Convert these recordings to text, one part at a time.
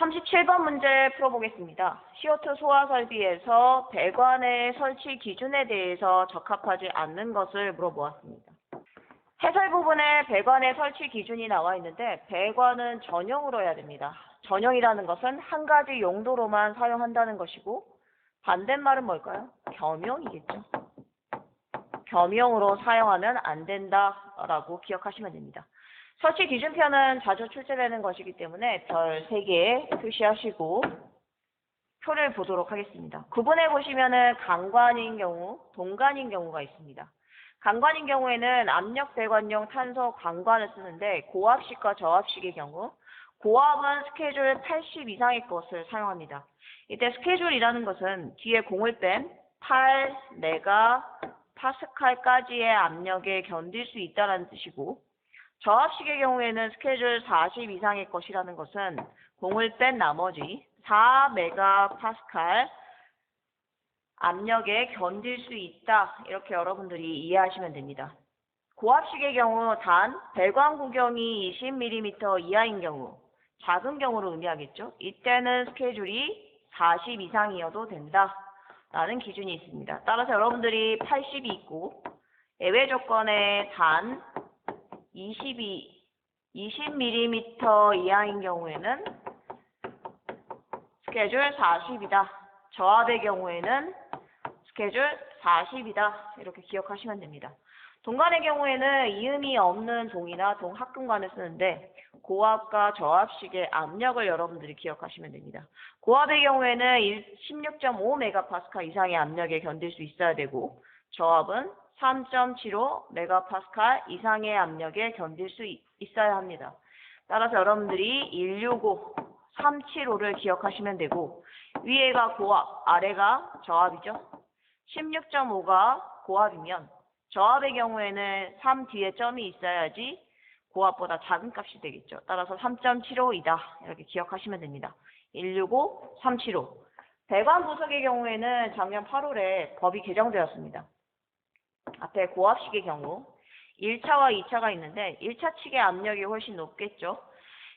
37번 문제 풀어보겠습니다. CO2 소화 설비에서 배관의 설치 기준에 대해서 적합하지 않는 것을 물어보았습니다. 해설 부분에 배관의 설치 기준이 나와 있는데 배관은 전용으로 해야 됩니다. 전용이라는 것은 한 가지 용도로만 사용한다는 것이고 반대말은 뭘까요? 겸용이겠죠. 겸용으로 사용하면 안 된다라고 기억하시면 됩니다. 설치 기준표는 자주 출제되는 것이기 때문에 별 3개 표시하시고 표를 보도록 하겠습니다. 구분해 보시면은 강관인 경우, 동관인 경우가 있습니다. 강관인 경우에는 압력 배관용 탄소 강관을 쓰는데 고압식과 저압식의 경우 고압은 스케줄 80 이상의 것을 사용합니다. 이때 스케줄이라는 것은 뒤에 공을 뺀 8메가파스칼까지의 압력에 견딜 수 있다는 뜻이고 저압식의 경우에는 스케줄 40 이상의 것이라는 것은 공을 뺀 나머지 4메가파스칼 압력에 견딜 수 있다. 이렇게 여러분들이 이해하시면 됩니다. 고압식의 경우 단 배관 구경이 20mm 이하인 경우 작은 경우를 의미하겠죠. 이때는 스케줄이 40 이상이어도 된다. 라는 기준이 있습니다. 따라서 여러분들이 80이 있고 예외 조건에 단 20mm 이하인 경우에는 스케줄 40이다. 저압의 경우에는 스케줄 40이다. 이렇게 기억하시면 됩니다. 동관의 경우에는 이음이 없는 동이나 동합금관을 쓰는데 고압과 저압식의 압력을 여러분들이 기억하시면 됩니다. 고압의 경우에는 16.5메가파스칼 이상의 압력에 견딜 수 있어야 되고 저압은 3.75메가파스칼 이상의 압력에 견딜 수 있어야 합니다. 따라서 여러분들이 165, 375를 기억하시면 되고 위에가 고압, 아래가 저압이죠. 16.5가 고압이면 저압의 경우에는 3 뒤에 점이 있어야지 고압보다 작은 값이 되겠죠. 따라서 3.75이다. 이렇게 기억하시면 됩니다. 165, 375. 배관 부속의 경우에는 작년 8월에 법이 개정되었습니다. 앞에 고압식의 경우 1차와 2차가 있는데 1차 측의 압력이 훨씬 높겠죠.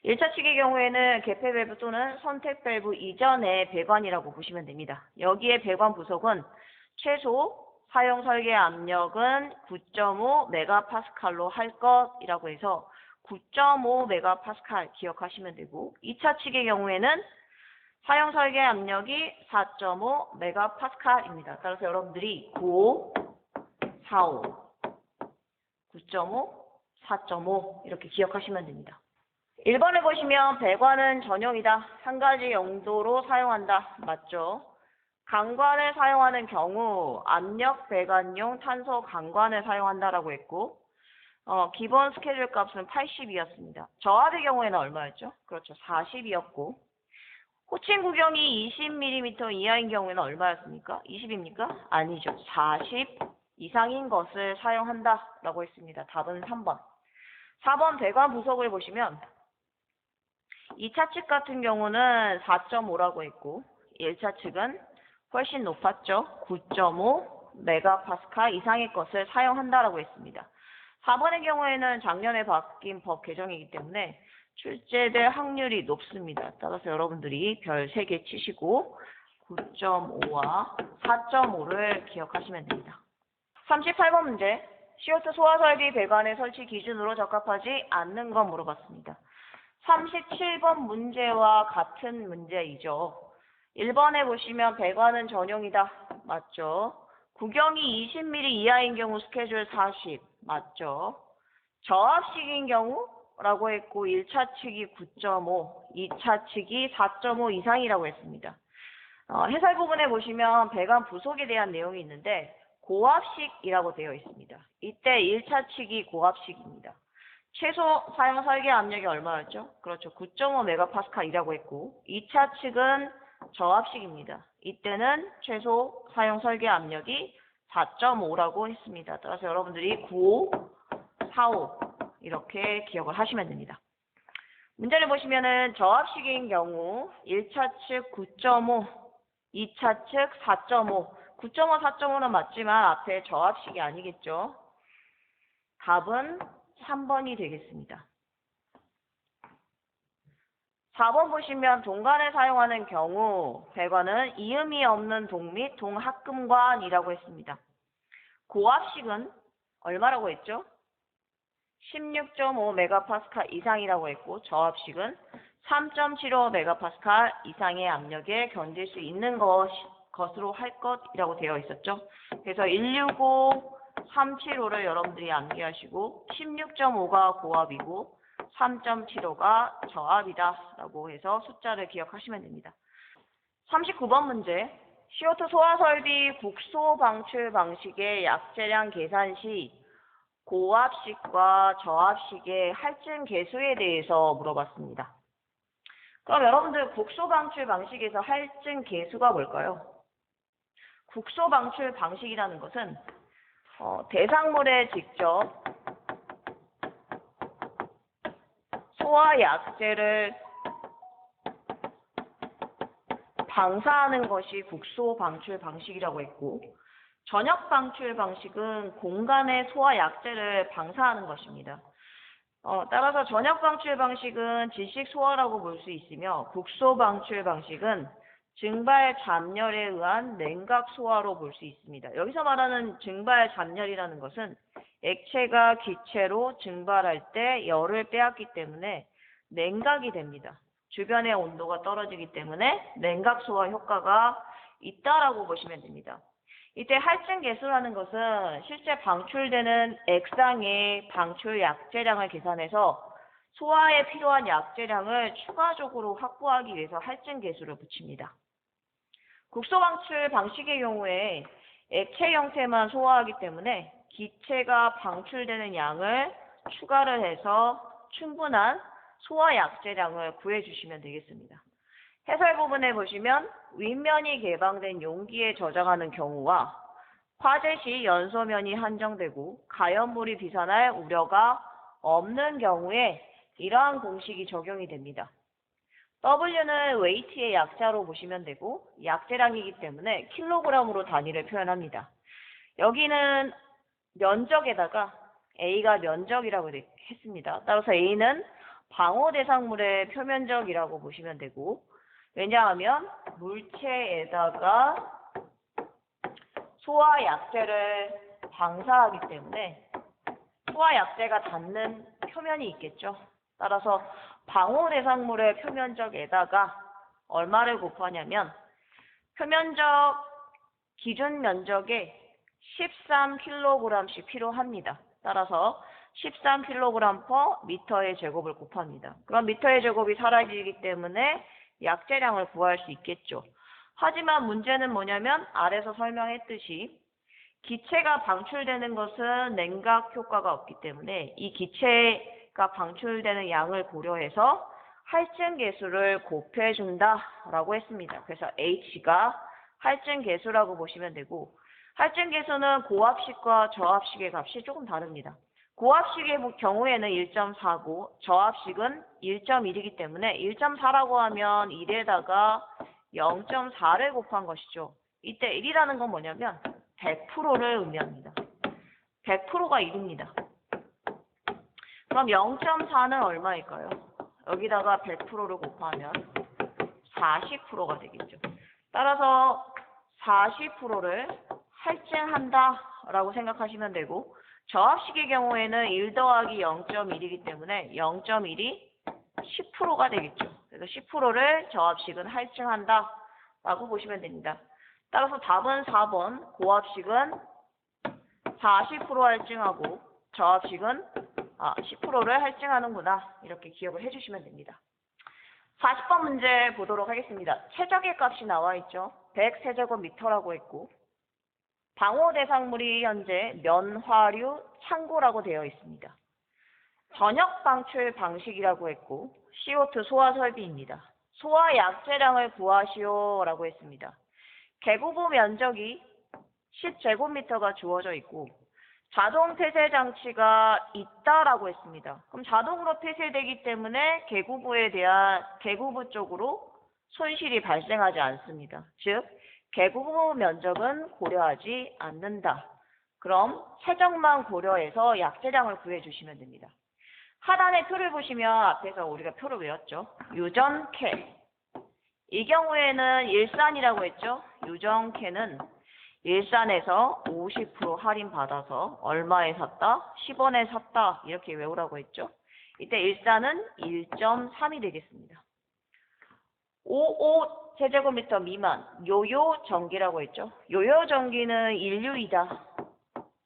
1차 측의 경우에는 개폐 밸브 또는 선택 밸브 이전의 배관이라고 보시면 됩니다. 여기에 배관 부속은 최소 사용 설계 압력은 9.5메가파스칼로 할 것이라고 해서 9.5메가파스칼 기억하시면 되고 2차 측의 경우에는 사용 설계 압력이 4.5메가파스칼입니다. 따라서 여러분들이 9, 4.5, 9.5, 4.5 이렇게 기억하시면 됩니다. 1번을 보시면 배관은 전용이다. 한 가지 용도로 사용한다. 맞죠? 강관을 사용하는 경우 압력 배관용 탄소 강관을 사용한다라고 했고 기본 스케줄 값은 80이었습니다. 저압의 경우에는 얼마였죠? 그렇죠. 40이었고 호칭 구경이 20mm 이하인 경우에는 얼마였습니까? 20입니까? 아니죠. 40 이상인 것을 사용한다라고 했습니다. 답은 3번. 4번 배관 부속을 보시면 2차 측 같은 경우는 4.5라고 했고 1차 측은 훨씬 높았죠. 9.5메가파스칼 이상의 것을 사용한다라고 했습니다. 4번의 경우에는 작년에 바뀐 법 개정이기 때문에 출제될 확률이 높습니다. 따라서 여러분들이 별 3개 치시고 9.5와 4.5를 기억하시면 됩니다. 38번 문제. CO2 소화 설비 배관의 설치 기준으로 적합하지 않는 거 물어봤습니다. 37번 문제와 같은 문제이죠. 1번에 보시면 배관은 전용이다. 맞죠? 구경이 20mm 이하인 경우 스케줄 40. 맞죠? 저압식인 경우라고 했고 1차 측이 9.5, 2차 측이 4.5 이상이라고 했습니다. 해설 부분에 보시면 배관 부속에 대한 내용이 있는데 고압식이라고 되어 있습니다. 이때 1차 측이 고압식입니다. 최소 사용 설계 압력이 얼마였죠? 그렇죠. 9.5메가파스칼이라고 했고 2차 측은 저압식입니다. 이때는 최소 사용 설계 압력이 4.5라고 했습니다. 따라서 여러분들이 95, 45 이렇게 기억을 하시면 됩니다. 문제를 보시면은 저압식인 경우 1차 측 9.5, 2차 측 4.5, 9.5, 4.5는 맞지만 앞에 저압식이 아니겠죠. 답은 3번이 되겠습니다. 4번 보시면 동간에 사용하는 경우 배관은 이음이 없는 동 및 동합금관이라고 했습니다. 고압식은 얼마라고 했죠? 16.5MPa 이상이라고 했고 저압식은 3.75MPa 이상의 압력에 견딜 수 있는 것으로 할 것이라고 되어 있었죠. 그래서 165, 375를 여러분들이 암기하시고 16.5가 고압이고 3.75가 저압이다 라고 해서 숫자를 기억하시면 됩니다. 39번 문제. CO2 소화 설비 국소 방출 방식의 약재량 계산 시 고압식과 저압식의 할증 계수에 대해서 물어봤습니다. 그럼 여러분들 국소 방출 방식에서 할증 계수가 뭘까요? 국소 방출 방식이라는 것은 대상물에 직접 소화 약재를 방사하는 것이 국소 방출 방식이라고 했고, 전역 방출 방식은 공간에 소화 약재를 방사하는 것입니다. 따라서 전역 방출 방식은 질식 소화라고 볼 수 있으며 국소 방출 방식은 증발 잠열에 의한 냉각 소화로 볼 수 있습니다. 여기서 말하는 증발 잠열이라는 것은 액체가 기체로 증발할 때 열을 빼앗기 때문에 냉각이 됩니다. 주변의 온도가 떨어지기 때문에 냉각 소화 효과가 있다라고 보시면 됩니다. 이때 할증 계수라는 것은 실제 방출되는 액상의 방출 약재량을 계산해서 소화에 필요한 약재량을 추가적으로 확보하기 위해서 할증 계수를 붙입니다. 국소 방출 방식의 경우에 액체 형태만 소화하기 때문에 기체가 방출되는 양을 추가를 해서 충분한 소화 약재량을 구해주시면 되겠습니다. 해설 부분에 보시면 윗면이 개방된 용기에 저장하는 경우와 화재 시 연소면이 한정되고 가연불이 비산할 우려가 없는 경우에 이러한 공식이 적용이 됩니다. W는 웨이트의 약자로 보시면 되고 약재량이기 때문에 킬로그램으로 단위를 표현합니다. 여기는 면적에다가 A가 면적이라고 했습니다. 따라서 A는 방호 대상물의 표면적이라고 보시면 되고, 왜냐하면 물체에다가 소화 약재를 방사하기 때문에 소화 약재가 닿는 표면이 있겠죠. 따라서 방호 대상물의 표면적에다가 얼마를 곱하냐면 표면적 기준 면적에 13kg씩 필요합니다. 따라서 13kg per 미터의 제곱을 곱합니다. 그럼 미터의 제곱이 사라지기 때문에 약재량을 구할 수 있겠죠. 하지만 문제는 뭐냐면 아래서 설명했듯이 기체가 방출되는 것은 냉각 효과가 없기 때문에 이 기체가 방출되는 양을 고려해서 할증 계수를 곱해준다라고 했습니다. 그래서 H가 할증 계수라고 보시면 되고, 할증 계수는 고압식과 저압식의 값이 조금 다릅니다. 고압식의 경우에는 1.4고 저압식은 1.1이기 때문에 1.4라고 하면 1에다가 0.4를 곱한 것이죠. 이때 1이라는 건 뭐냐면 100%를 의미합니다. 100%가 1입니다. 그럼 0.4는 얼마일까요? 여기다가 100%를 곱하면 40%가 되겠죠. 따라서 40%를 할증한다라고 생각하시면 되고, 저압식의 경우에는 1 더하기 0.1이기 때문에 0.1이 10%가 되겠죠. 그래서 10%를 저압식은 할증한다라고 보시면 됩니다. 따라서 답은 4번, 고압식은 40% 할증하고 저압식은 10%를 할증하는구나, 이렇게 기억을 해주시면 됩니다. 40번 문제 보도록 하겠습니다. 최적의 값이 나와 있죠. 100세제곱미터라고 했고, 방호 대상물이 현재 면화류 창고라고 되어 있습니다. 전역 방출 방식이라고 했고, CO2 소화 설비입니다. 소화 약재량을 구하시오라고 했습니다. 개구부 면적이 10제곱미터가 주어져 있고 자동 폐쇄 장치가 있다라고 했습니다. 그럼 자동으로 폐쇄되기 때문에 개구부 쪽으로 손실이 발생하지 않습니다. 즉 개구부 면적은 고려하지 않는다. 그럼 최적만 고려해서 약재량을 구해주시면 됩니다. 하단의 표를 보시면 앞에서 우리가 표를 외웠죠. 유전캐. 이 경우에는 일산이라고 했죠. 유전캐는 일산에서 50% 할인 받아서 얼마에 샀다? 10원에 샀다. 이렇게 외우라고 했죠. 이때 일산은 1.3이 되겠습니다. 55세제곱미터 미만 요요 전기라고 했죠. 요요 전기는 인류이다.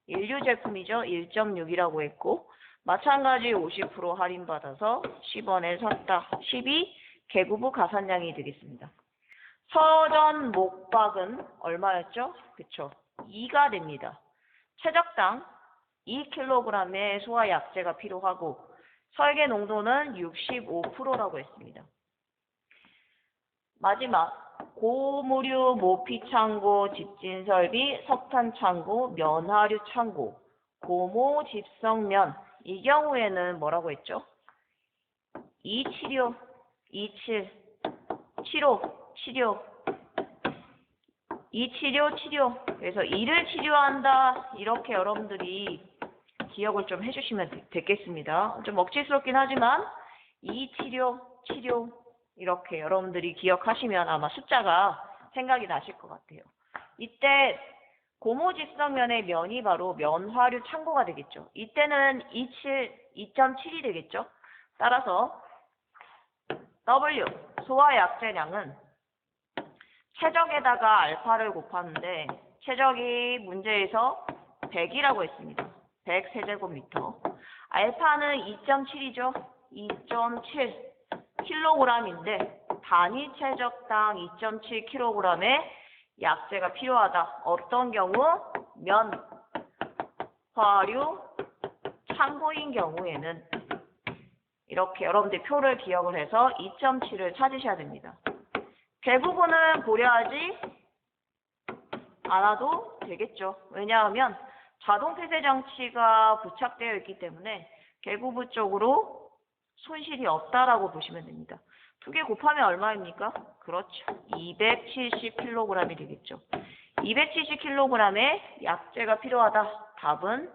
인류 제품이죠. 1.6이라고 했고 마찬가지 50% 할인받아서 10원에 샀다. 12 개구부 가산량이 되겠습니다. 서전 목박은 얼마였죠? 그쵸. 2가 됩니다. 최적당 2kg의 소화 약재가 필요하고 설계 농도는 65%라고 했습니다. 마지막 고무류 모피 창고, 집진 설비, 석탄 창고, 면화류 창고, 고모 집성면. 이 경우에는 뭐라고 했죠? 2치료, 27, 치료, 치료, 2치료, 치료. 그래서 이를 치료한다. 이렇게 여러분들이 기억을 좀 해주시면 되겠습니다. 좀 억지스럽긴 하지만 2치료, 치료. 이렇게 여러분들이 기억하시면 아마 숫자가 생각이 나실 것 같아요. 이때 고무집성면의 면이 바로 면화류 창고가 되겠죠. 이때는 2.7이 되겠죠. 따라서 W, 소화 약재량은 최적에다가 알파를 곱하는데 최적이 문제에서 100이라고 했습니다. 100세제곱미터. 알파는 2.7이죠. 2.7. 킬로그램인데 단위 최적당 2.7kg의 약재가 필요하다. 어떤 경우? 면, 화류, 창고인 경우에는 이렇게 여러분들 표를 기억을 해서 2.7을 찾으셔야 됩니다. 개구부는 고려하지 않아도 되겠죠. 왜냐하면 자동 폐쇄 장치가 부착되어 있기 때문에 개구부 쪽으로 손실이 없다라고 보시면 됩니다. 2개 곱하면 얼마입니까? 그렇죠. 270kg이 되겠죠. 270kg의 약재가 필요하다. 답은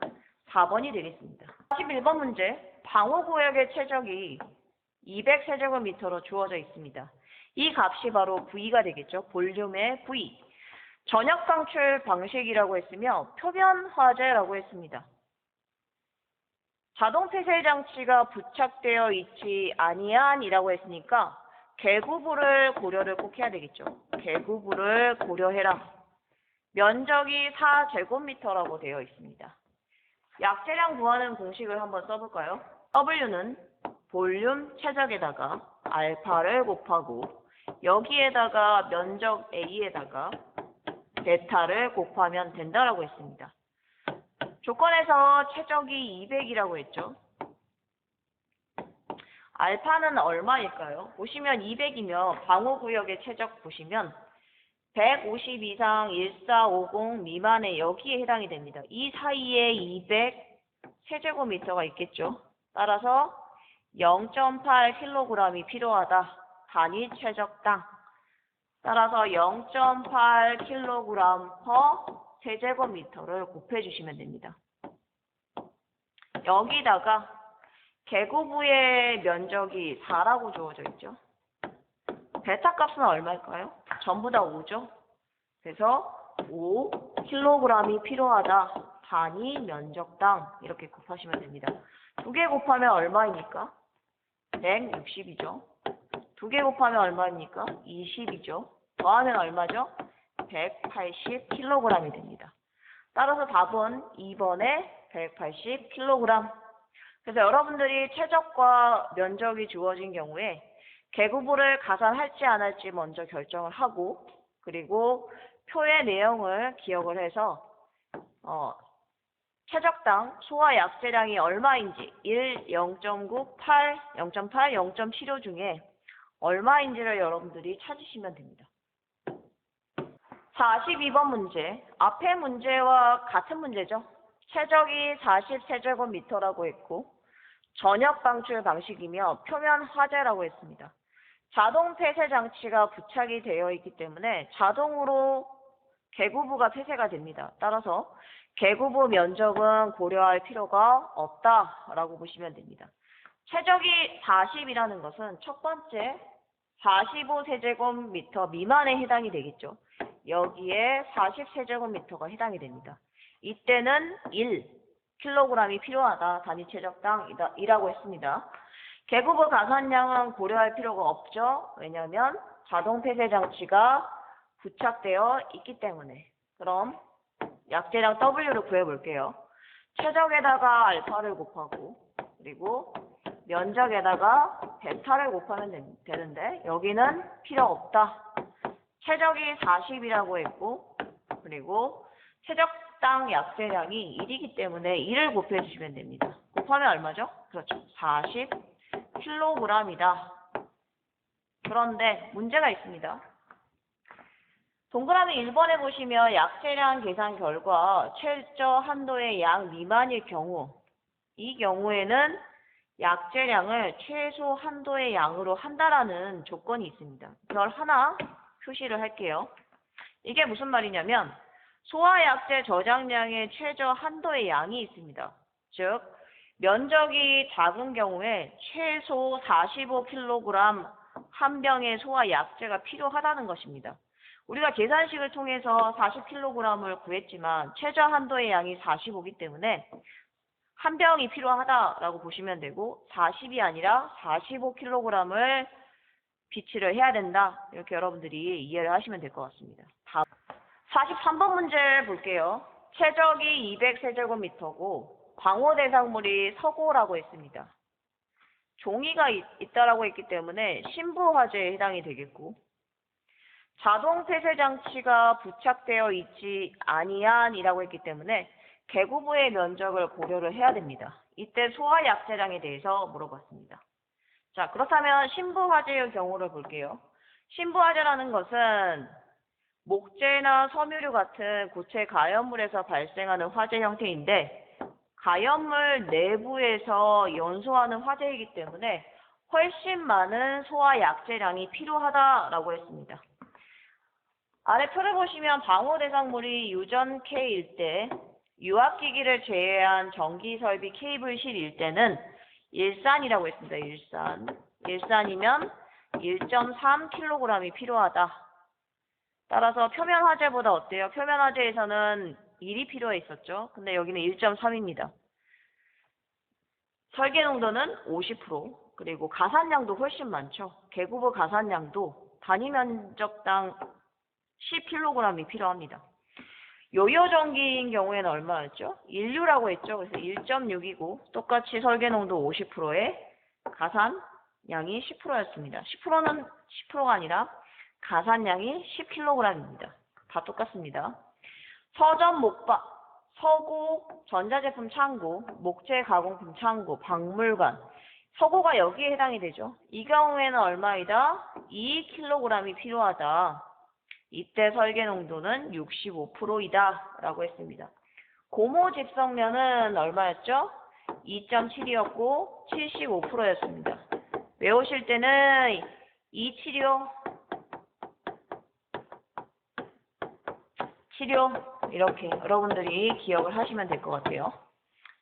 4번이 되겠습니다. 41번 문제. 방호구역의 최적이 200세제곱미터로 주어져 있습니다. 이 값이 바로 V가 되겠죠. 볼륨의 V. 전역 방출 방식이라고 했으며 표면 화재라고 했습니다. 자동 폐쇄 장치가 부착되어 있지 아니한이라고 했으니까 개구부를 고려를 꼭 해야 되겠죠. 개구부를 고려해라. 면적이 4제곱미터라고 되어 있습니다. 약재량 구하는 공식을 한번 써볼까요? W는 볼륨 최적에다가 알파를 곱하고 여기에다가 면적 A에다가 베타를 곱하면 된다라고 했습니다. 조건에서 최적이 200이라고 했죠. 알파는 얼마일까요? 보시면 200이면 방호구역의 최적 보시면 150 이상 1450 미만의 여기에 해당이 됩니다. 이 사이에 200 세제곱미터가 있겠죠. 따라서 0.8kg이 필요하다. 단위 최적당. 따라서 0.8kg per 세제곱미터를 곱해주시면 됩니다. 여기다가 개구부의 면적이 4라고 주어져 있죠. 베타 값은 얼마일까요? 전부 다 5죠. 그래서 5kg이 필요하다. 단위 면적당 이렇게 곱하시면 됩니다. 2개 곱하면 얼마입니까? 160이죠. 2개 곱하면 얼마입니까? 20이죠. 더하면 얼마죠? 180kg이 됩니다. 따라서 답은 2번에 180kg. 그래서 여러분들이 최적과 면적이 주어진 경우에 개구부를 가산할지 안 할지 먼저 결정을 하고 그리고 표의 내용을 기억을 해서 최적당 소화 약재량이 얼마인지 1, 0.9, 8, 0.8, 0.75 중에 얼마인지를 여러분들이 찾으시면 됩니다. 42번 문제. 앞의 문제와 같은 문제죠. 최적이 40세제곱미터라고 했고 전역 방출 방식이며 표면 화재라고 했습니다. 자동 폐쇄 장치가 부착이 되어 있기 때문에 자동으로 개구부가 폐쇄가 됩니다. 따라서 개구부 면적은 고려할 필요가 없다라고 보시면 됩니다. 최적이 40이라는 것은 첫 번째 45세제곱미터 미만에 해당이 되겠죠. 여기에 40세제곱미터가 해당이 됩니다. 이때는 1kg이 필요하다. 단위 최적당이라고 했습니다. 계급의 가산량은 고려할 필요가 없죠. 왜냐하면 자동 폐쇄 장치가 부착되어 있기 때문에. 그럼 약재량 W를 구해볼게요. 최적에다가 알파를 곱하고 그리고 면적에다가 베타를 곱하면 되는데 여기는 필요 없다. 최적이 40이라고 했고 그리고 최적당 약재량이 1이기 때문에 1을 곱해주시면 됩니다. 곱하면 얼마죠? 그렇죠. 40kg이다. 그런데 문제가 있습니다. 동그라미 1번에 보시면 약재량 계산 결과 최저 한도의 양 미만일 경우 이 경우에는 약재량을 최소 한도의 양으로 한다라는 조건이 있습니다. 별 하나 표시를 할게요. 이게 무슨 말이냐면 소화약재 저장량의 최저 한도의 양이 있습니다. 즉 면적이 작은 경우에 최소 45kg 한 병의 소화약재가 필요하다는 것입니다. 우리가 계산식을 통해서 40kg을 구했지만 최저 한도의 양이 45이기 때문에 한 병이 필요하다라고 보시면 되고 40이 아니라 45kg을 비치를 해야 된다. 이렇게 여러분들이 이해를 하시면 될 것 같습니다. 다음 43번 문제 볼게요. 최적이 200세제곱미터고 방호 대상물이 서고라고 했습니다. 종이가 있다라고 했기 때문에 신부 화재에 해당이 되겠고 자동 폐쇄 장치가 부착되어 있지 아니한이라고 했기 때문에 개구부의 면적을 고려를 해야 됩니다. 이때 소화 약재량에 대해서 물어봤습니다. 자, 그렇다면 신부 화재의 경우를 볼게요. 신부 화재라는 것은 목재나 섬유류 같은 고체 가연물에서 발생하는 화재 형태인데 가연물 내부에서 연소하는 화재이기 때문에 훨씬 많은 소화 약재량이 필요하다라고 했습니다. 아래 표를 보시면 방호 대상물이 유전 K일 때 유압기기를 제외한 전기설비 케이블실일 때는 일산이라고 했습니다. 일산이면 1.3kg이 필요하다. 따라서 표면 화재보다 어때요? 표면 화재에서는 1이 필요해 있었죠. 근데 여기는 1.3입니다. 설계 농도는 50%, 그리고 가산량도 훨씬 많죠. 계구부 가산량도 단위 면적당 10kg이 필요합니다. 요요 전기인 경우에는 얼마였죠? 1류라고 했죠. 그래서 1.6이고 똑같이 설계 농도 50%에 가산량이 10%였습니다. 10%는 10%가 아니라 가산량이 10kg입니다. 다 똑같습니다. 서점 목박, 서고, 전자제품 창고, 목재 가공품 창고, 박물관, 서고가 여기에 해당이 되죠. 이 경우에는 얼마이다? 2kg이 필요하다. 이때 설계 농도는 65%이다 라고 했습니다. 고무 집성면은 얼마였죠? 2.7이었고 75%였습니다. 외우실 때는 276 치료 이렇게 여러분들이 기억을 하시면 될 것 같아요.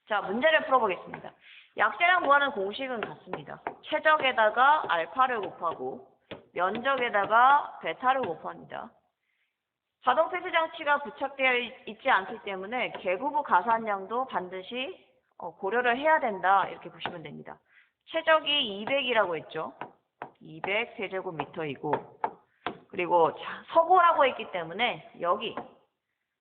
자, 문제를 풀어보겠습니다. 약재량 구하는 공식은 같습니다. 최적에다가 알파를 곱하고 면적에다가 베타를 곱합니다. 자동 폐쇄 장치가 부착되어 있지 않기 때문에 계구부 가산량도 반드시 고려를 해야 된다 이렇게 보시면 됩니다. 최적이 200이라고 했죠. 200세제곱미터이고 그리고 서고라고 했기 때문에 여기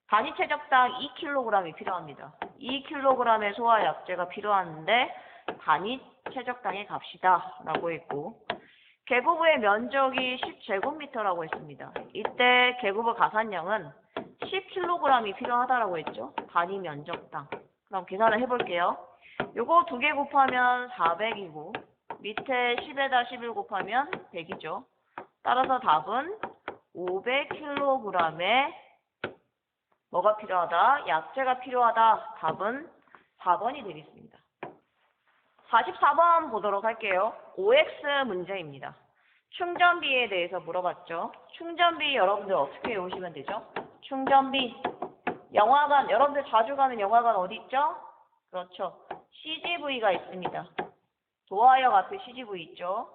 단위 최적당 2kg이 필요합니다. 2kg의 소화 약재가 필요한데 단위 최적당에 갑시다 라고 했고 계구부의 면적이 10제곱미터라고 했습니다. 이때 계구부 가산량은 10kg이 필요하다라고 했죠. 단위 면적당. 그럼 계산을 해볼게요. 요거 2개 곱하면 400이고 밑에 10에다 10을 곱하면 100이죠. 따라서 답은 500kg의 뭐가 필요하다? 약재가 필요하다. 답은 4번이 되겠습니다. 44번 보도록 할게요. OX 문제입니다. 충전비에 대해서 물어봤죠. 충전비 여러분들 어떻게 외우시면 되죠? 충전비. 영화관, 여러분들 자주 가는 영화관 어디 있죠? 그렇죠. CGV가 있습니다. 도화역 앞에 CGV 있죠.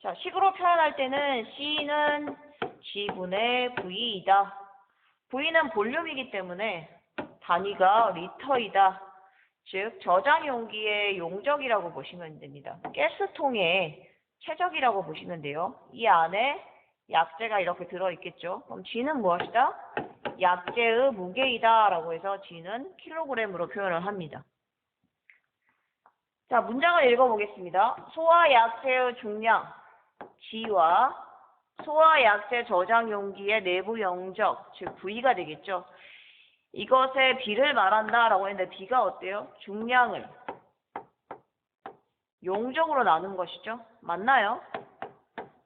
자, 식으로 표현할 때는 C는 G분의 V이다. V는 볼륨이기 때문에 단위가 리터이다. 즉 저장 용기의 용적이라고 보시면 됩니다. 가스통의 최적이라고 보시면 돼요. 이 안에 약재가 이렇게 들어있겠죠. 그럼 G는 무엇이다? 약재의 무게이다 라고 해서 G는 킬로그램으로 표현을 합니다. 자, 문장을 읽어보겠습니다. 소화 약재의 중량 G와 소화 약재 저장 용기의 내부 용적, 즉 V가 되겠죠. 이것의 B를 말한다 라고 했는데 B가 어때요? 중량을 용적으로 나눈 것이죠. 맞나요?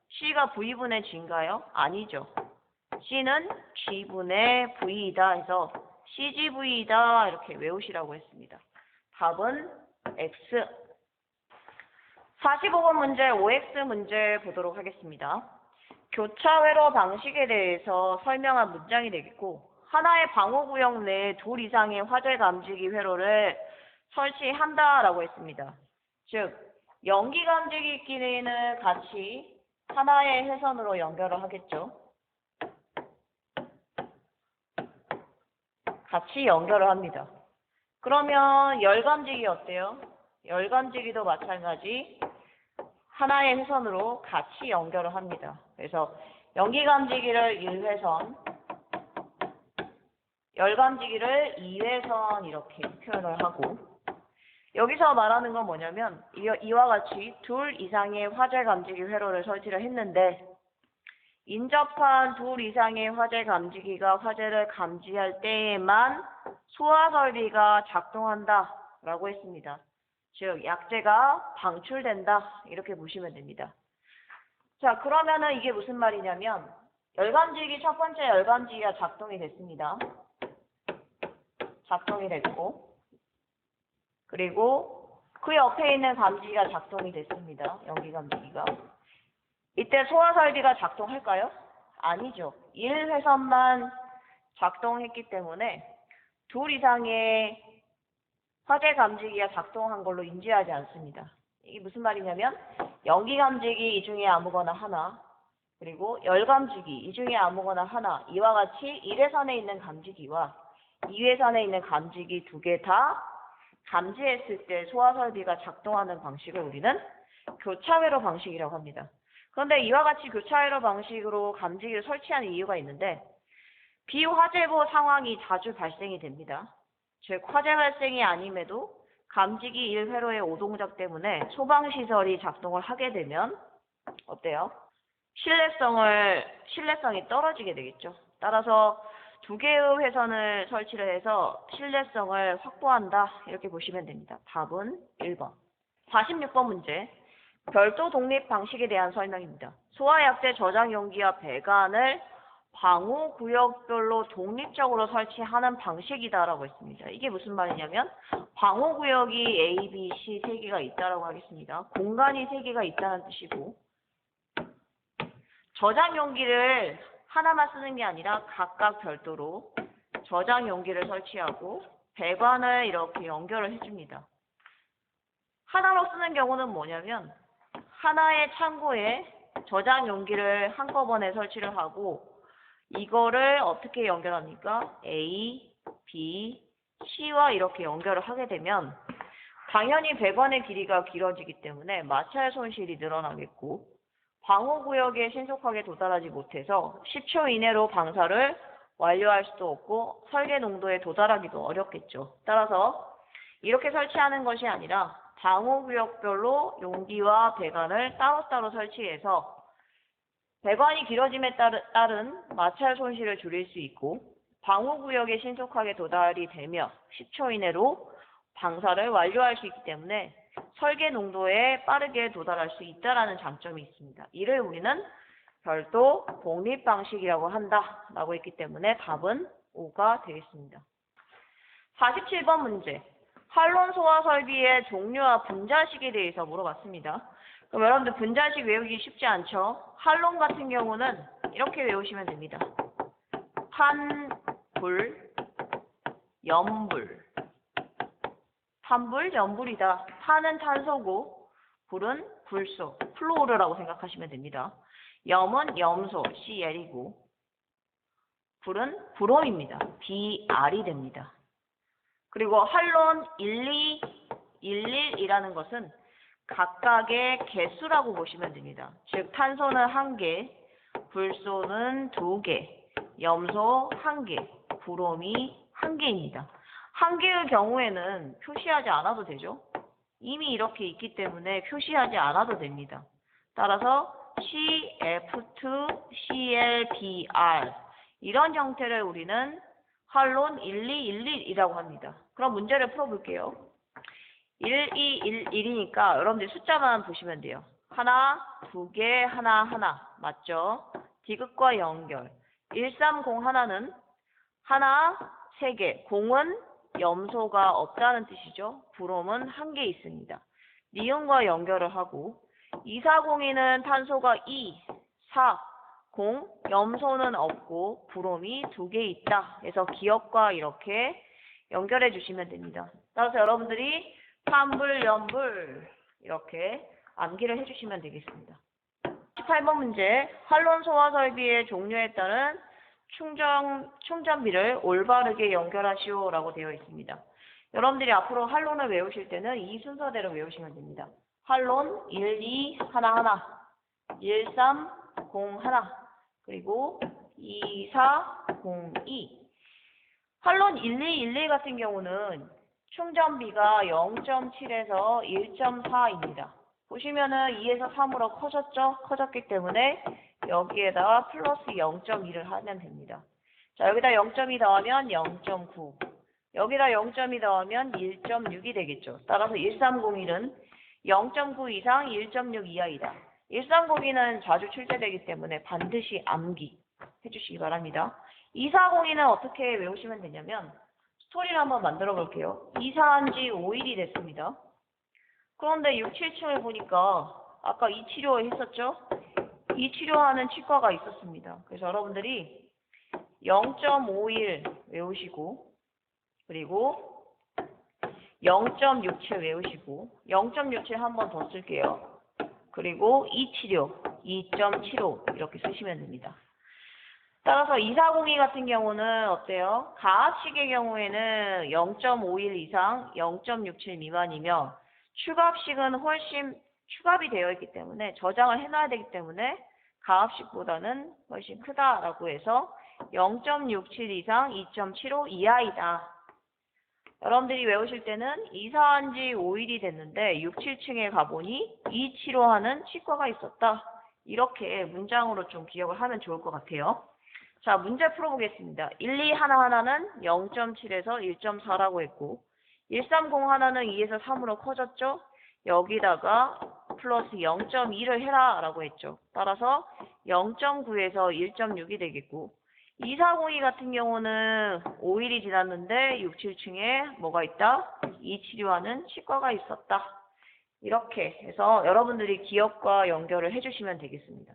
C가 V분의 G인가요? 아니죠. C는 G분의 V이다 해서 CGV이다 이렇게 외우시라고 했습니다. 답은 X. 45번 문제 OX 문제 보도록 하겠습니다. 교차 회로 방식에 대해서 설명한 문장이 되겠고 하나의 방호구역 내에 둘 이상의 화재 감지기 회로를 설치한다라고 했습니다. 즉 연기 감지기끼리는 같이 하나의 회선으로 연결을 하겠죠. 같이 연결을 합니다. 그러면 열감지기 어때요? 열감지기도 마찬가지 하나의 회선으로 같이 연결을 합니다. 그래서 연기감지기를 1회선, 열감지기를 2회선 이렇게 표현을 하고 여기서 말하는 건 뭐냐면 이와 같이 둘 이상의 화재 감지기 회로를 설치를 했는데 인접한 둘 이상의 화재 감지기가 화재를 감지할 때에만 소화 설비가 작동한다 라고 했습니다. 즉 약재가 방출된다 이렇게 보시면 됩니다. 자, 그러면은 이게 무슨 말이냐면 열감지기 첫 번째 열감지기가 작동이 됐습니다. 작동이 됐고 그리고 그 옆에 있는 감지기가 작동이 됐습니다. 연기 감지기가. 이때 소화 설비가 작동할까요? 아니죠. 1회선만 작동했기 때문에 둘 이상의 화재 감지기가 작동한 걸로 인지하지 않습니다. 이게 무슨 말이냐면 연기 감지기 이 중에 아무거나 하나 그리고 열 감지기 이 중에 아무거나 하나 이와 같이 1회선에 있는 감지기와 2회선에 있는 감지기 두 개 다 감지했을 때 소화 설비가 작동하는 방식을 우리는 교차회로 방식이라고 합니다. 그런데 이와 같이 교차회로 방식으로 감지기를 설치하는 이유가 있는데 비화재보 상황이 자주 발생이 됩니다. 즉 화재 발생이 아님에도 감지기 1회로의 오동작 때문에 소방시설이 작동을 하게 되면 어때요? 신뢰성이 떨어지게 되겠죠. 따라서 두 개의 회선을 설치를 해서 신뢰성을 확보한다 이렇게 보시면 됩니다. 답은 1번. 46번 문제. 별도 독립 방식에 대한 설명입니다. 소화약재 저장 용기와 배관을 방호구역별로 독립적으로 설치하는 방식이다라고 했습니다. 이게 무슨 말이냐면 방호구역이 A, B, C 세 개가 있다라고 하겠습니다. 공간이 세 개가 있다는 뜻이고 저장 용기를 하나만 쓰는 게 아니라 각각 별도로 저장 용기를 설치하고 배관을 이렇게 연결을 해줍니다. 하나로 쓰는 경우는 뭐냐면 하나의 창고에 저장 용기를 한꺼번에 설치를 하고 이거를 어떻게 연결합니까? A, B, C와 이렇게 연결을 하게 되면 당연히 배관의 길이가 길어지기 때문에 마찰 손실이 늘어나겠고 방호구역에 신속하게 도달하지 못해서 10초 이내로 방사를 완료할 수도 없고 설계 농도에 도달하기도 어렵겠죠. 따라서 이렇게 설치하는 것이 아니라 방호구역별로 용기와 배관을 따로따로 설치해서 배관이 길어짐에 따른 마찰 손실을 줄일 수 있고 방호구역에 신속하게 도달이 되며 10초 이내로 방사를 완료할 수 있기 때문에 설계 농도에 빠르게 도달할 수 있다는 장점이 있습니다. 이를 우리는 별도 독립 방식이라고 한다라고 했기 때문에 답은 5가 되겠습니다. 47번 문제. 활론 소화 설비의 종류와 분자식에 대해서 물어봤습니다. 그럼 여러분들 분자식 외우기 쉽지 않죠? 활론 같은 경우는 이렇게 외우시면 됩니다. 탄불, 염불. 탄불, 염불이다. 탄은 탄소고 불은 불소, 플로르라고 생각하시면 됩니다. 염은 염소, CL이고 불은 브롬입니다. BR이 됩니다. 그리고 할론 1211이라는 것은 각각의 개수라고 보시면 됩니다. 즉 탄소는 1개, 불소는 2개, 염소 1개, 브롬이 1개입니다. 1개의 경우에는 표시하지 않아도 되죠. 이미 이렇게 있기 때문에 표시하지 않아도 됩니다. 따라서 CF2ClBr 이런 형태를 우리는 할론 1211이라고 합니다. 그럼 문제를 풀어볼게요. 1211이니까 여러분들 숫자만 보시면 돼요. 하나, 2개, 하나 맞죠? 디귿과 연결. 130 하나는 하나, 3개. 공은 염소가 없다는 뜻이죠. 브롬은 1개 있습니다. 니온과 연결을 하고 2402는 탄소가 2, 4, 0, 염소는 없고 브롬이 2개 있다. 그래서 기억과 이렇게 연결해 주시면 됩니다. 따라서 여러분들이 산불, 연불 이렇게 암기를 해주시면 되겠습니다. 18번 문제, 할론 소화 설비의 종류에 따른 충전비를 올바르게 연결하시오 라고 되어 있습니다. 여러분들이 앞으로 할론을 외우실 때는 이 순서대로 외우시면 됩니다. 할론 12, 11, 13, 01, 그리고 24, 02. 할론 1211 같은 경우는 충전비가 0.7에서 1.4입니다. 보시면은 2에서 3으로 커졌죠? 커졌기 때문에 여기에다가 플러스 0.2를 하면 됩니다. 자, 여기다 0.2 더하면 0.9. 여기다 0.2 더하면 1.6이 되겠죠. 따라서 1301은 0.9 이상 1.6 이하이다. 1302는 자주 출제되기 때문에 반드시 암기 해주시기 바랍니다. 2402는 어떻게 외우시면 되냐면 스토리를 한번 만들어 볼게요. 이사한 지 5일이 됐습니다. 그런데 6, 7층을 보니까 아까 이 치료 했었죠? 이 치료하는 치과가 있었습니다. 그래서 여러분들이 0.51 외우시고 그리고 0.67 외우시고 0.67 한 번 더 쓸게요. 그리고 이 치료 2.75 이렇게 쓰시면 됩니다. 따라서 2402 같은 경우는 어때요? 가압식의 경우에는 0.51 이상 0.67 미만이며 추가압식은 훨씬 추가압이 되어 있기 때문에 저장을 해놔야 되기 때문에 가압식보다는 훨씬 크다라고 해서 0.67 이상 2.75 이하이다. 여러분들이 외우실 때는 이사한 지 5일이 됐는데 6, 7층에 가보니 이 치료하는 치과가 있었다. 이렇게 문장으로 좀 기억을 하면 좋을 것 같아요. 자, 문제 풀어보겠습니다. 12 하나는 0.7에서 1.4라고 했고 130 하나는 2에서 3으로 커졌죠? 여기다가 플러스 0.2를 해라 라고 했죠. 따라서 0.9에서 1.6이 되겠고 2402 같은 경우는 5일이 지났는데 6, 7층에 뭐가 있다? 이 치료하는 치과가 있었다. 이렇게 해서 여러분들이 기억과 연결을 해주시면 되겠습니다.